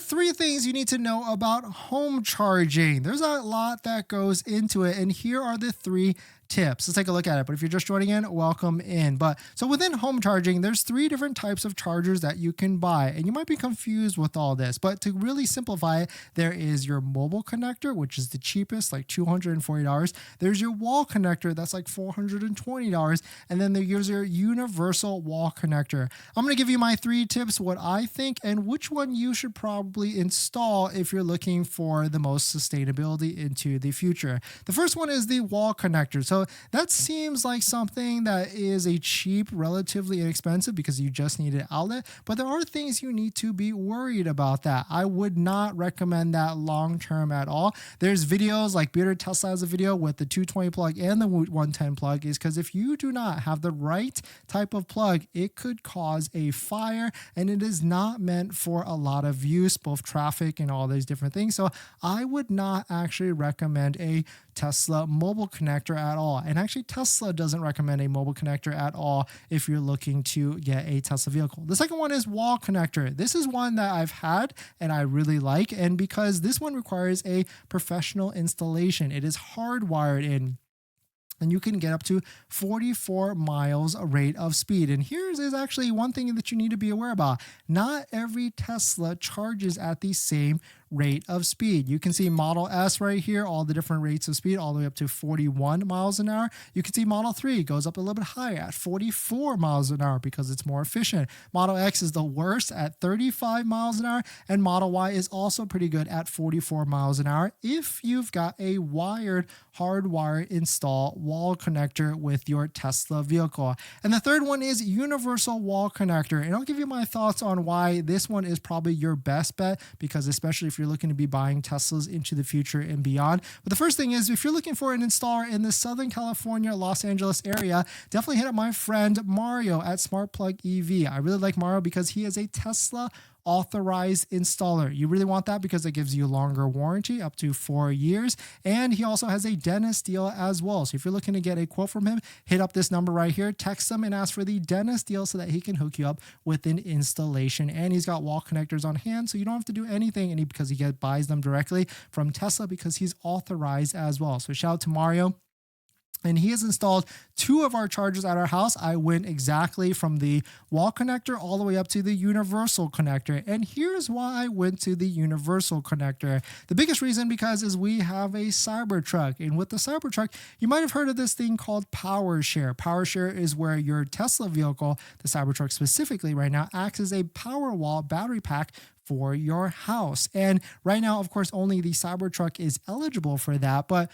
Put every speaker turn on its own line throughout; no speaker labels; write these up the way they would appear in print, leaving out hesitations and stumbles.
3 things you need to know about home charging. There's a lot that goes into it, and here are the 3 tips. Let's take a look at it. But if you're just joining in, welcome in. But so within home charging, there's 3 different types of chargers that you can buy, and you might be confused with all this. But to really simplify it, there is your mobile connector, which is the cheapest, like $240. There's your wall connector, that's like $420, and then there's your universal wall connector. I'm going to give you my 3 tips, what I think, and which one you should probably install if you're looking for the most sustainability into the future. The first one is the wall connector. So that seems like something that is a cheap, relatively inexpensive because you just need an outlet, but there are things you need to be worried about that. I would not recommend that long term at all. There's videos like Bearded Tesla has a video with the 220 plug and the 110 plug, is because if you do not have the right type of plug, it could cause a fire, and it is not meant for a lot of use, both traffic and all these different things. So I would not actually recommend a Tesla mobile connector at all. And actually Tesla doesn't recommend a mobile connector at all if you're looking to get a Tesla vehicle. The second one is wall connector. This is one that I've had and I really like, and because this one requires a professional installation, it is hardwired in, and you can get up to 44 miles a rate of speed. And here's is actually one thing that you need to be aware about. Not every Tesla charges at the same rate of speed. You can see Model S right here, all the different rates of speed, all the way up to 41 miles an hour. You can see Model 3 goes up a little bit higher at 44 miles an hour because it's more efficient. Model X is the worst at 35 miles an hour, and Model Y is also pretty good at 44 miles an hour if you've got a hardwired install wall connector with your Tesla vehicle. And the third one is universal wall connector. And I'll give you my thoughts on why this one is probably your best bet, because especially if you're looking to be buying Teslas into the future and beyond. But the first thing is, if you're looking for an installer in the Southern California, Los Angeles area, definitely hit up my friend Mario at Smart Plug EV. I really like Mario because he is a Tesla authorized installer. You really want that because it gives you a longer warranty, up to 4 years. And he also has a dentist deal as well. So if you're looking to get a quote from him, hit up this number right here, text him and ask for the dentist deal so that he can hook you up with an installation. And he's got wall connectors on hand, so you don't have to do anything, because he buys them directly from Tesla because he's authorized as well. So shout out to Mario. And he has installed 2 of our chargers at our house. I went exactly from the wall connector all the way up to the universal connector. And here's why I went to the universal connector. The biggest reason is we have a Cybertruck. And with the Cybertruck, you might have heard of this thing called Power Share. Power Share is where your Tesla vehicle, the Cybertruck specifically right now, acts as a power wall battery pack for your house. And right now, of course, only the Cybertruck is eligible for that. But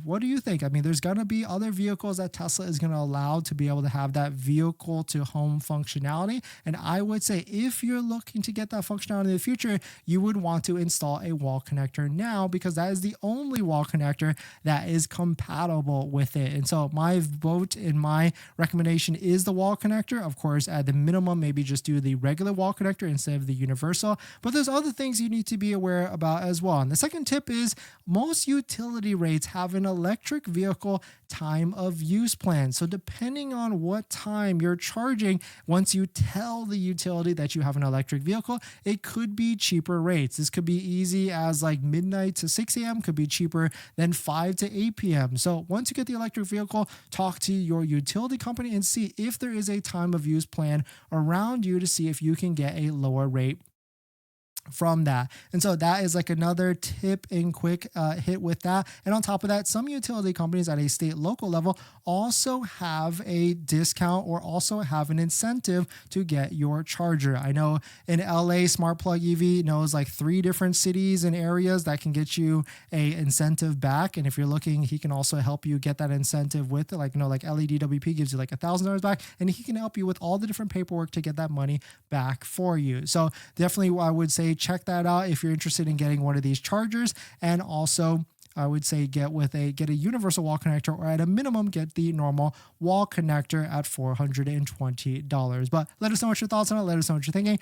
what do you think? I mean, there's going to be other vehicles that Tesla is going to allow to be able to have that vehicle to home functionality. And I would say if you're looking to get that functionality in the future, you would want to install a wall connector now, because that is the only wall connector that is compatible with it. And so my vote and my recommendation is the wall connector. Of course, at the minimum, maybe just do the regular wall connector instead of the universal. But there's other things you need to be aware about as well. And the second tip is most utility rates have an electric vehicle time of use plan. So depending on what time you're charging, once you tell the utility that you have an electric vehicle, it could be cheaper rates. This could be easy as like midnight to 6 a.m. could be cheaper than 5 to 8 p.m. So once you get the electric vehicle, talk to your utility company and see if there is a time of use plan around you to see if you can get a lower rate from that. And so that is like another tip and quick hit with that. And on top of that, some utility companies at a state local level also have a discount or also have an incentive to get your charger. I know in LA, Smart Plug EV knows like 3 different cities and areas that can get you a incentive back. And if you're looking, he can also help you get that incentive with it. Like, like LEDWP gives you like $1,000 back, and he can help you with all the different paperwork to get that money back for you. So definitely I would say check that out if you're interested in getting one of these chargers. And also I would say get a universal wall connector, or at a minimum get the normal wall connector at $420. But let us know what your thoughts on it. Let us know what you're thinking.